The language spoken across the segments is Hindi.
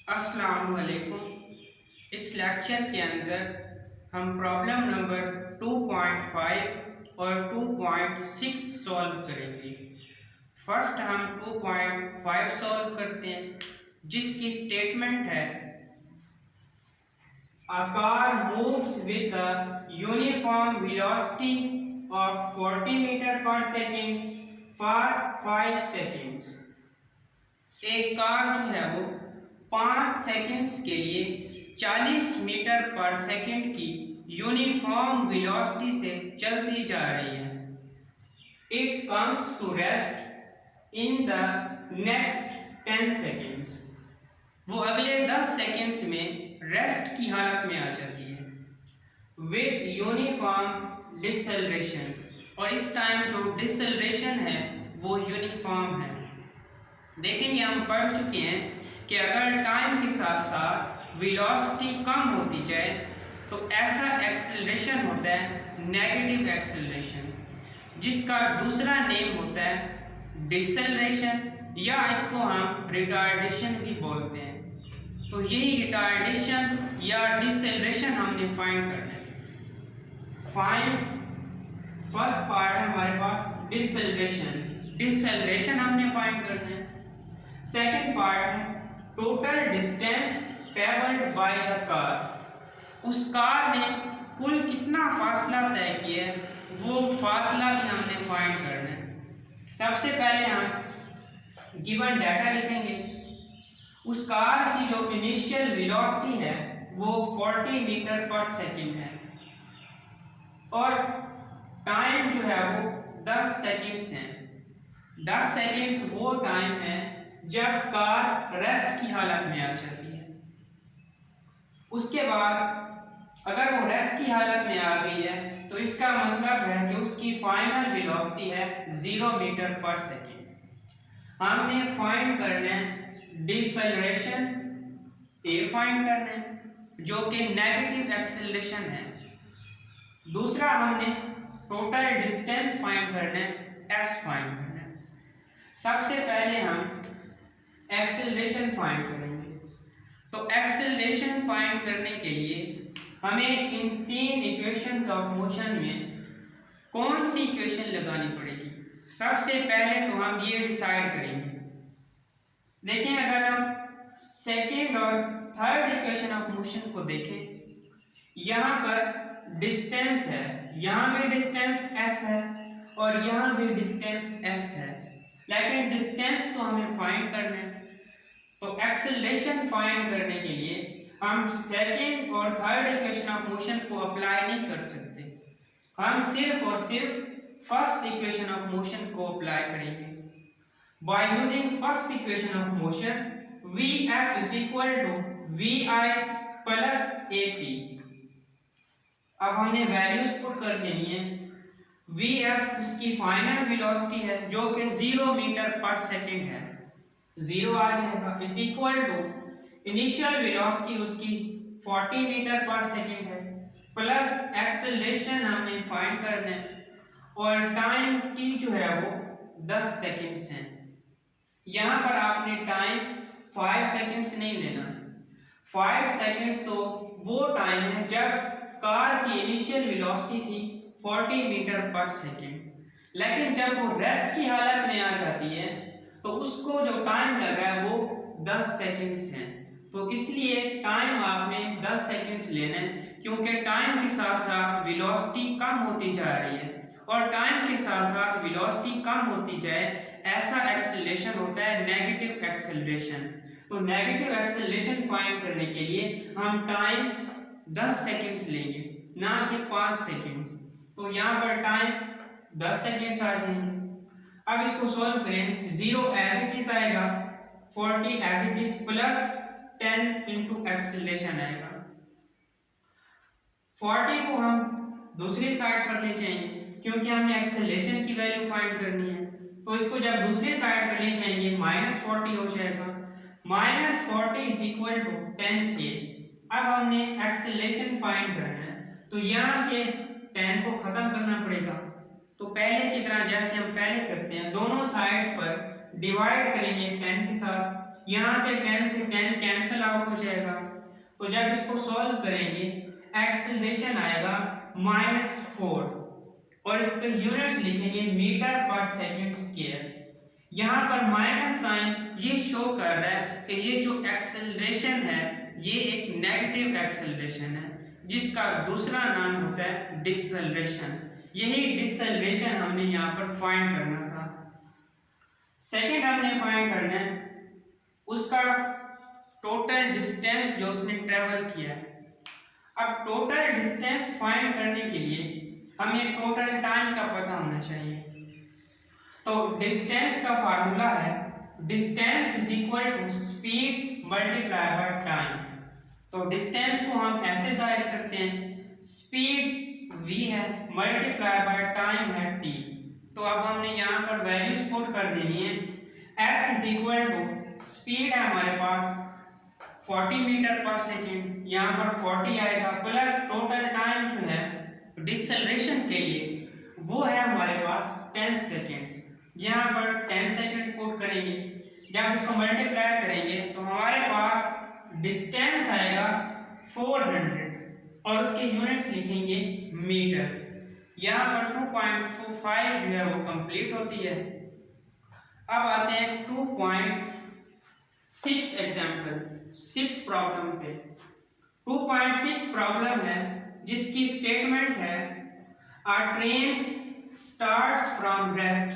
अस्सलाम वालेकुम। इस लेक्चर के अंदर हम प्रॉब्लम नंबर 2.5 और 2.6 सॉल्व करेंगे। फर्स्ट हम 2.5 सॉल्व करते हैं, जिसकी स्टेटमेंट है A car moves with a uniform velocity of 40 meter per second for 5 seconds। एक कार जो है वो 5 सेकंड्स के लिए 40 मीटर पर सेकंड की यूनिफॉर्म वेलोसिटी से चलती जा रही है। It comes to rest in the next 10 seconds. वो अगले 10 सेकंड्स में रेस्ट की हालत में आ जाती है विद यूनिफॉर्म डिसेलरेशन, और इस टाइम जो डिसेलरेशन है वो यूनिफॉर्म है। देखेंगे हम पढ़ चुके हैं कि अगर टाइम के साथ साथ वेलोसिटी कम होती जाए तो ऐसा एक्सेलरेशन होता है नेगेटिव एक्सेलरेशन, जिसका दूसरा नेम होता है डिसेलरेशन, या इसको हम रिटार्डेशन भी बोलते हैं। तो यही रिटार्डेशन या डिसेलरेशन हमने फाइंड करना है। फाइंड फर्स्ट पार्ट है हमारे पास डिसेलरेशन। डिसेलरेशन हमने फाइंड करना है। सेकेंड पार्ट है total distance travelled by the car. उस कार ने कुल कितना फासला तय किया है, वो फासला भी हमने फाइंड करना है। सबसे पहले हम गिवन डाटा लिखेंगे। उस कार की जो इनिशियल वेलोसिटी है वो 40 मीटर पर सेकंड है, और टाइम जो है वो 10 सेकंड्स है। 10 सेकंड्स वो टाइम है जब कार रेस्ट की हालत में आ जाती है। उसके बाद अगर वो रेस्ट की हालत में आ गई है तो इसका मतलब है कि उसकी फाइनल वेलोसिटी है 0 मीटर पर सेकंड। हमने फाइंड करना है डिसेलरेशन, ए फाइंड करना है जो कि नेगेटिव एक्सेलरेशन है। दूसरा हमने टोटल डिस्टेंस फाइंड करना है, एस फाइंड करना है। सबसे पहले हम एक्सेलरेशन फाइंड करेंगे। तो एक्सेलरेशन फाइंड करने के लिए हमें इन तीन इक्वेशंस ऑफ मोशन में कौन सी इक्वेशन लगानी पड़ेगी। सबसे पहले तो हम ये डिसाइड करेंगे। देखें, अगर हम सेकेंड और थर्ड इक्वेशन ऑफ मोशन को देखें, यहाँ पर डिस्टेंस है, यहाँ भी डिस्टेंस s है और यहाँ भी डिस्टेंस s है, लेकिन डिस्टेंस तो हमें फाइंड करना है। तो एक्सेलरेशन फाइंड करने के लिए हम सेकेंड और थर्ड इक्वेशन ऑफ मोशन को अप्लाई नहीं कर सकते। हम सिर्फ और सिर्फ फर्स्ट इक्वेशन ऑफ मोशन को अप्लाई करेंगे। By using first equation of motion, Vf is equal to Vi plus At। अब हमने वैल्यूज पुट कर देनी है। Vf उसकी फाइनल वेलोसिटी है जो कि 0 मीटर पर सेकंड है, 0 आ जाएगा, is equal to initial velocity उसकी 40 मीटर पर सेकंड है, प्लस एक्सेलरेशन हमने फाइंड करना है, और टाइम t जो है वो 10 सेकंड्स है। यहाँ पर आपने टाइम 5 सेकंड्स नहीं लेना। 5 सेकंड्स तो वो टाइम है जब कार की इनिशियल वेलोसिटी थी 40 मीटर पर सेकंड, लेकिन जब वो रेस्ट की हालत में आ जाती है तो उसको जो टाइम लगा है वो 10 सेकंड्स है। तो इसलिए टाइम आपने 10 सेकंड्स लेना है, क्योंकि टाइम के साथ साथ वेलोसिटी कम होती जा रही है, और टाइम के साथ साथ वेलोसिटी कम होती जाए ऐसा एक्सेलरेशन होता है नेगेटिव एक्सेलरेशन। तो नेगेटिव एक्सेलरेशन फाइंड करने के लिए हम टाइम 10 सेकंड्स लेंगे, ना कि 5 सेकंड्स। तो यहाँ पर टाइम 10 सेकंड्स आ जाएंगे। अब इसको सॉल्व करें। 0 एज इट इज आएगा, 40 as it is, plus 10 into acceleration आएगा। 40 को हम दूसरी साइड पर ले जाएंगे क्योंकि हमने एक्सेलरेशन की वैल्यू फाइंड करनी है। तो इसको जब दूसरी साइड पर ले जाएंगे -40 हो जाएगा। -40 इज इक्वल टू 10a। अब हमने एक्सेलरेशन फाइंड करना है, तो यहाँ से 10 को खत्म करना पड़ेगा। तो पहले की तरह जैसे हम पहले करते हैं, दोनों साइड्स पर डिवाइड करेंगे 10 के साथ, यहाँ से 10 कैंसिल आउट हो जाएगा। तो जब इसको सॉल्व करेंगे एक्सेलरेशन आएगा -4 और इसके यूनिट्स लिखेंगे मीटर पर सेकंड स्क्वायर। यहाँ पर माइनस साइन ये शो कर रहा है कि ये जो एक्सेलरेशन है ये एक नेगेटिव एक्सेलरेशन है, जिसका दूसरा नाम होता है डिसेलरेशन। यही डिसेलरेशन हमने यहाँ पर फाइंड करना था। सेकंड हमने फाइंड करना है उसका टोटल डिस्टेंस जो उसने ट्रेवल किया है। अब टोटल डिस्टेंस फाइंड करने के लिए हमें टोटल टाइम का पता होना चाहिए। तो डिस्टेंस का फार्मूला है distance is equal to speed multiply by time. तो डिस्टेंस को हम ऐसे जाहिर करते हैं, स्पीड v है मल्टीप्लाई बाय टाइम है t। तो अब हमने यहाँ पर वैल्यूज पुट कर देनी है। s is equal to speed है हमारे पास 40 मीटर पर सेकेंड, यहाँ पर 40 आएगा, प्लस टोटल टाइम जो है डिसेलरेशन के लिए वो है हमारे पास 10 सेकेंड्स। यहाँ पर 10 सेकेंड पुट करेंगे, जब इसको मल्टीप्लाई करेंगे तो हमारे पास डिस्टेंस आएगा 400 और उसके यूनिट्स लिखेंगे मीटर। यहाँ पर 2.25 जो है वो कंप्लीट होती है। अब आते हैं 2.6 एग्जाम्पल 6 प्रॉब्लम पे। 2.6 प्रॉब्लम है जिसकी स्टेटमेंट है अ ट्रेन स्टार्ट्स फ्रॉम रेस्ट।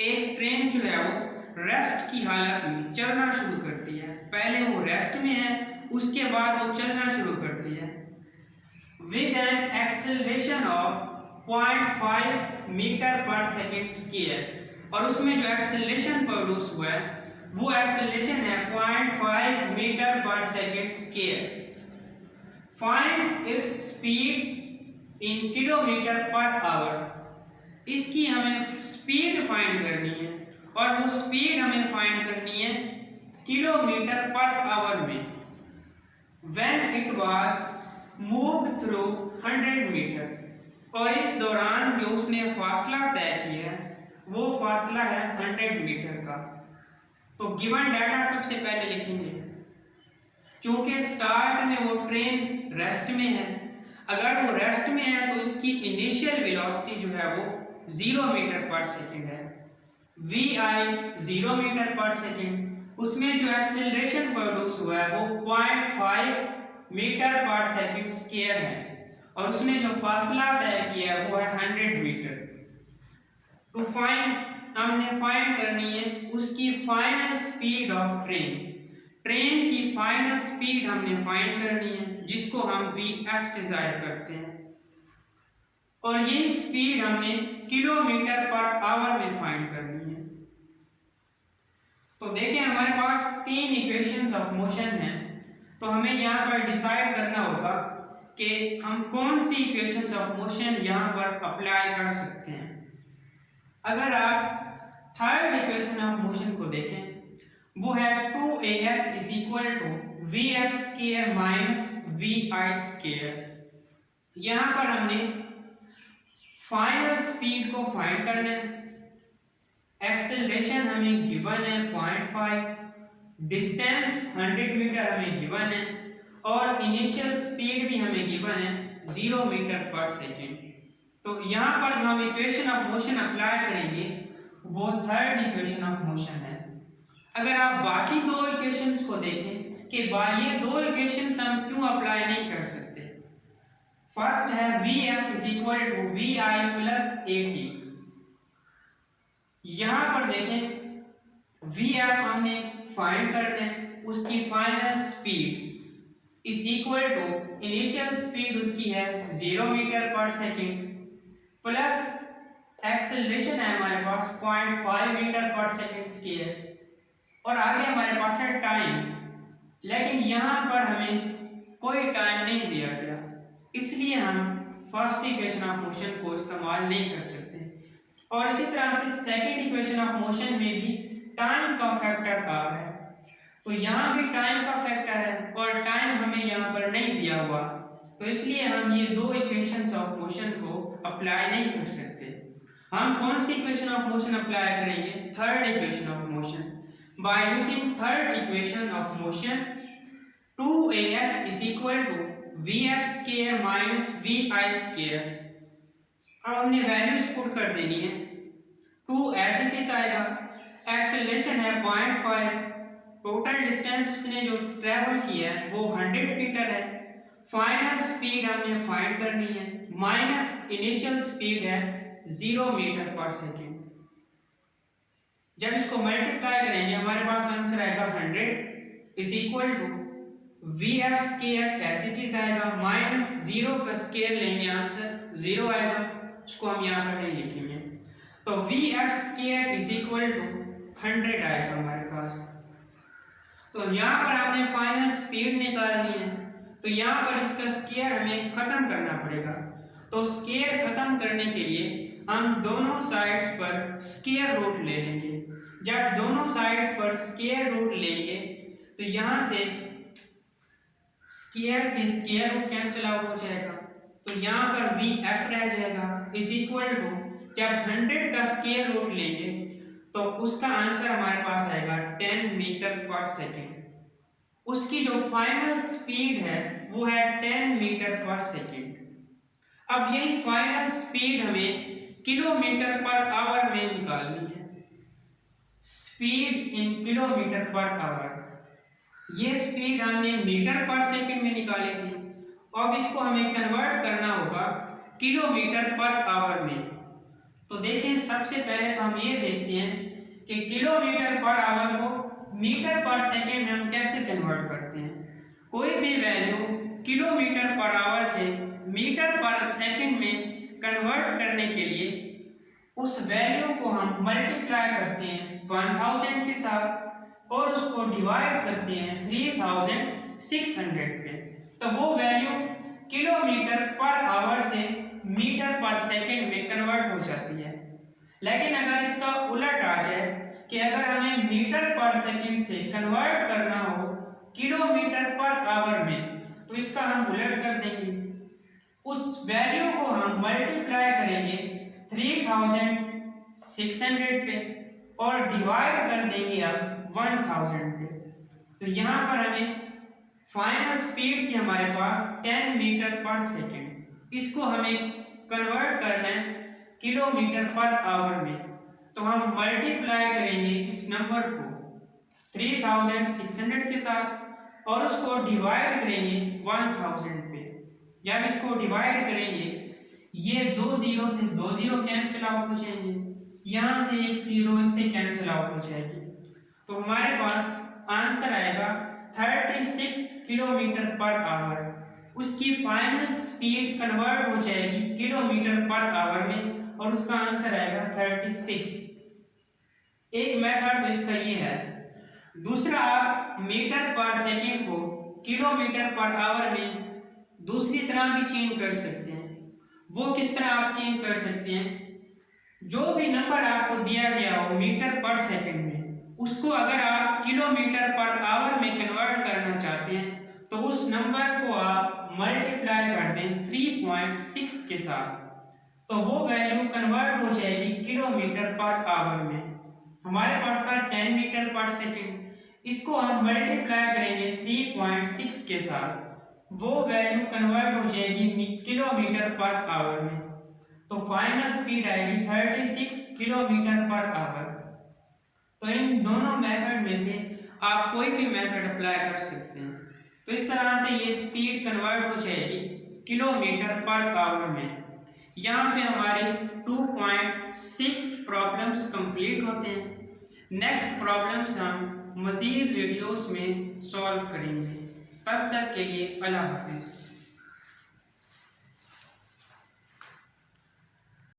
एक ट्रेन जो है वो रेस्ट की हालत में चलना शुरू करती है। पहले वो रेस्ट में है, उसके बाद वो चलना शुरू करती है with an acceleration of 0.5 metre per second square. और उसमें जो एक्सेलरेशन प्रोड्यूस हुआ है वो एक्सेलरेशन है 0.5 metre per second square. Find its speed in kilometre per our. इसकी हमें स्पीड फाइंड करनी है और वो स्पीड हमें फाइंड करनी है किलोमीटर पर आवर में। When it was moved through 100 metre, और इस दौरान जो उसने फासला तय किया है वो फासला है 100 मीटर का। तो गिवन डाटा सबसे पहले लिखेंगे। क्योंकि स्टार्ट में वो ट्रेन रेस्ट में है, अगर वो रेस्ट में है तो उसकी इनिशियल वेलोसिटी जो है वो 0 मीटर पर सेकेंड है। vi 0 मीटर पर सेकेंड, उसमें जो एक्सेलरेशन प्रोड्यूस हुआ है वो 0.5 मीटर पर सेकेंड स्क्वायर है और उसने जो फासला तय किया है वो है 100 मीटर। टू फाइंड हमने फाइंड करनी है उसकी final speed of train. Train की फाइनल स्पीड हमने फाइंड करनी है जिसको हम vf से जाहिर करते हैं, और ये स्पीड हमने किलोमीटर पर आवर में फाइंड करनी है। तो देखें हमारे पास 3 इक्वेशंस ऑफ मोशन हैं, तो हमें यहाँ पर डिसाइड करना होगा कि हम कौन सी इक्वेशंस ऑफ मोशन यहाँ पर अप्लाई कर सकते हैं। अगर आप थर्ड इक्वेशन ऑफ मोशन को देखें वो है 2as is equal to vf square minus vi square. यहाँ पर हमने फाइनल स्पीड को फाइंड करना है, एक्सेलरेशन हमें गिवन है 0.5, डिस्टेंस 100 मीटर हमें गिवन है और इनिशियल स्पीड भी हमें गिवन है 0 मीटर पर सेकेंड। तो यहाँ पर जो हम इक्वेशन ऑफ मोशन अप्लाई करेंगे वो थर्ड इक्वेशन ऑफ मोशन है। अगर आप बाकी 2 इक्वेशंस को देखें कि ये 2 इक्वेशंस हम क्यों अप्लाई नहीं कर सकते। फर्स्ट है vf is equal to vi plus at। यहाँ पर देखें vf हमने फाइंड करना है, उसकी final speed is equal to initial speed उसकी है 0 metre per second plus acceleration है हमारे पास 0.5 मीटर पर सेकेंड स्क्वायर, और आगे हमारे पास है टाइम। लेकिन यहाँ पर हमें कोई टाइम नहीं दिया गया, इसलिए हम फर्स्ट इक्वेशन ऑफ मोशन को इस्तेमाल नहीं कर सकते। और इसी तरह से सेकंड इक्वेशन ऑफ मोशन में भी टाइम का फैक्टर आ रहा है, तो यहाँ भी टाइम का फैक्टर है और टाइम हमें यहाँ पर नहीं दिया हुआ, तो इसलिए हम ये 2 इक्वेशंस ऑफ मोशन को अप्लाई नहीं कर सकते। हम कौन सी इक्वेशन ऑफ मोशन अप्लाई करेंगे, third equation of motion. by using third equation of motion 2as is equal to vf square minus vi square। अब हमने वैल्यूज पुट कर देनी है। 2 एज इट इज आएगा, एक्सेलरेशन है 0.5, टोटल डिस्टेंस उसने जो ट्रेवल किया है वो 100 मीटर है, फाइनल स्पीड हमने फाइंड करनी है, माइनस इनिशियल स्पीड है 0 मीटर पर सेकेंड। जब इसको मल्टीप्लाई करेंगे हमारे पास आंसर आएगा 100 is equal to V F square as it is आएगा, माइनस 0 का स्क्वायर लेंगे आंसर 0 आएगा, इसको हम यहाँ पर नहीं लिखेंगे। तो V F square is equal to 100 आएगा हमारे पास। तो यहाँ पर हमने फाइनल स्पीड निकालनी है, तो यहाँ पर इसका स्क्वायर हमें खत्म करना पड़ेगा। तो स्क्वायर खत्म करने के लिए हम दोनों साइड्स पर स्क्वायर रूट ले लेंगे। जब दोनों साइड्स पर स्क्वायर रूट लेंगे तो यहाँ से स्क्वायर रूट कैंसिल आउट हो जाएगा, तो यहाँ पर वी एफ रह जाएगा इज इक्वल टू, जब 100 का स्क्वायर रूट लेंगे तो उसका आंसर हमारे पास आएगा 10 मीटर पर सेकेंड। उसकी जो फाइनल स्पीड है वो है 10 मीटर पर सेकेंड। अब यही फाइनल स्पीड हमें किलोमीटर पर आवर में निकालनी है, speed in kilometre per our. ये स्पीड हमने मीटर पर सेकेंड में निकाली थी, अब इसको हमें कन्वर्ट करना होगा किलोमीटर पर आवर में। तो देखें, सबसे पहले तो हम ये देखते हैं कि किलोमीटर पर आवर को मीटर पर सेकेंड में हम कैसे कन्वर्ट करते हैं। कोई भी वैल्यू किलोमीटर पर आवर से मीटर पर सेकेंड में कन्वर्ट करने के लिए उस वैल्यू को हम मल्टीप्लाई करते हैं 1000 के साथ और उसको डिवाइड करते हैं 3600 पे, तो वो वैल्यू किलोमीटर पर आवर से मीटर पर सेकेंड में कन्वर्ट हो जाती है। लेकिन अगर इसका उलट आ जाए कि अगर हमें मीटर पर सेकेंड से कन्वर्ट करना हो किलोमीटर पर आवर में, तो इसका हम उलट कर देंगे। उस वैल्यू को हम मल्टीप्लाई करेंगे 3600 पे और डिवाइड कर देंगे अब 1000 पे। तो यहाँ पर हमें फाइनल स्पीड थी हमारे पास 10 मीटर पर सेकेंड, इसको हमें कन्वर्ट करना है किलोमीटर पर आवर में। तो हम मल्टीप्लाई करेंगे इस नंबर को 3600 के साथ और उसको डिवाइड करेंगे 1000 पे। जब इसको डिवाइड करेंगे ये 2 0 से 2 0 कैंसिल आउट हो जाएंगे, यहाँ से एक 0 इससे कैंसिल आउट हो जाएगी, तो हमारे पास आंसर आएगा 36 किलोमीटर पर आवर। उसकी फाइनल स्पीड कन्वर्ट हो जाएगी किलोमीटर पर आवर में और उसका आंसर आएगा 36। एक मेथड तो इसका ये है। दूसरा, आप मीटर पर सेकेंड को किलोमीटर पर आवर में दूसरी तरह भी चेंज कर सकते हैं। वो किस तरह आप चेंज कर सकते हैं, जो भी नंबर आपको दिया गया हो मीटर पर सेकेंड में, उसको अगर आप किलोमीटर पर आवर में कन्वर्ट करना चाहते हैं तो उस नंबर को आप मल्टीप्लाई कर दें 3.6 के साथ, तो वो वैल्यू कन्वर्ट हो जाएगी किलोमीटर पर आवर में। हमारे पास था 10 मीटर पर सेकेंड, इसको हम मल्टीप्लाई करेंगे 3.6 के साथ, वो वैल्यू कन्वर्ट हो जाएगी किलोमीटर पर आवर में। तो फाइनल स्पीड आएगी 36 किलोमीटर पर आवर। तो इन दोनों मेथड में से आप कोई भी मेथड अप्लाई कर सकते हैं। तो इस तरह से ये स्पीड कन्वर्ट हो जाएगी किलोमीटर पर आवर में। यहाँ पे हमारे 2.6 प्रॉब्लम्स कंप्लीट होते हैं। नेक्स्ट प्रॉब्लम्स हम मज़ीद वीडियोस में सॉल्व करेंगे। तब तक के लिए अल्लाह हाफिज़।